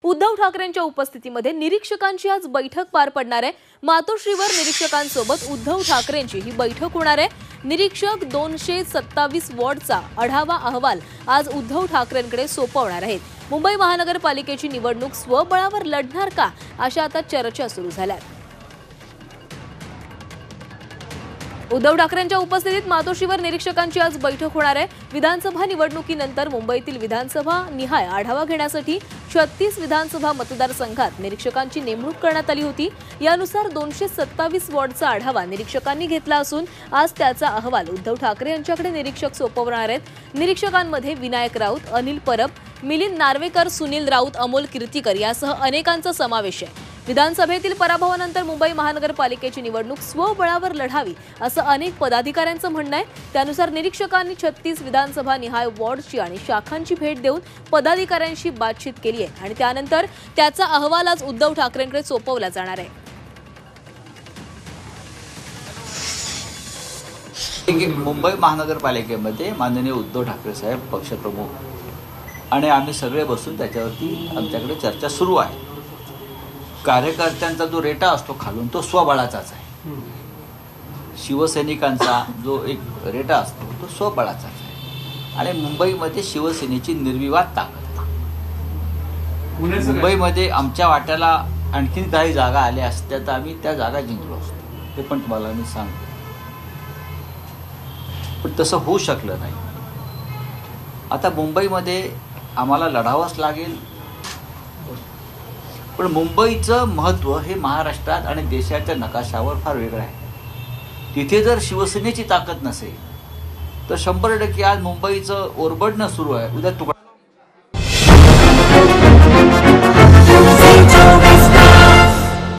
उद्धव ठाकरेंच्या उपस्थितीमध्ये निरीक्षकांची आज बैठक पार पडणार आहे। मातोश्रीवर निरीक्षकांसोबत उद्धव ठाकरेंची ही बैठक होणार आहे। निरीक्षक 227 वॉर्डचा आढावा अहवाल आज उद्धव ठाकरेंकडे सोपवणार आहेत। मुंबई महानगरपालिकेची निवडणूक स्वबळावर लढणार का, अशा आता चर्चा सुरू झाल्या आहेत। उद्धव ठाकरेंच्या उपस्थितीत मातोश्रीवर निरीक्षकांची आज बैठक होणार आहे। विधानसभा निवडणुकीनंतर मुंबईतील विधानसभा निहाय आढावा घेण्यासाठी 36 विधानसभा मतदारसंघात निरीक्षकांची नेमणूक करण्यात आली होती। यानुसार 227 वॉर्डचा आढावा निरीक्षकांनी घेतला असून आज त्याचा अहवाल उद्धव ठाकरे यांच्याकडे निरीक्षक सोपवणार आहेत। निरीक्षकांमध्ये विनायक राऊत, अनिल परब, मिलिंद नार्वेकर, सुनील राऊत, अमोल कीर्तीकर यासह अनेकांचा समावेश आहे। विधानसभेतील पराभवानंतर मुंबई महानगरपालिकेची निवडणूक स्वबळावर लढावी असं अनेक पदाधिकाऱ्यांचं म्हणणं आहे। त्यानुसार निरीक्षकांनी 36 विधानसभा निहाय वॉर्डची आणि शाखांची भेट देऊन पदाधिकाऱ्यांशी बातचीत केली आहे आणि त्यानंतर त्याचा अहवाल आज उद्धव ठाकरेंकडे सोपवला जाणार आहे। मुंबई महानगरपालिकेमध्ये माननीय उद्धव ठाकरे साहेब पक्षप्रमुख आणि आम्ही सगळे बसून त्याच्यावरती आमच्याकडे चर्चा सुरू आहे। कार्यकर्त्यांचा जो रेटा असतो खालून तो स्वबळाचाच आहे। शिवसैनिकांचा जो एक रेटा असतो तो स्वबळाचाच आहे आणि मुंबईमध्ये शिवसेनेची निर्विवाद ताकद आहे। मुंबईमध्ये आमच्या वाट्याला आणखीन काही जागा आल्या असत्या तर आम्ही त्या जागा जिंकलो असतो, हे पण तुम्हाला मी सांगतो। पण तसं होऊ शकलं नाही। आता मुंबईमध्ये आम्हाला लढावंच लागेल, पण मुंबईचं महत्त्व हे महाराष्ट्रात आणि देशाच्या नकाशावर फार वेगळं आहे। तिथे जर शिवसेनेची ताकद नसेल तर 100% आज मुंबईचं ओरबडणं सुरू आहे, उद्या तुकडा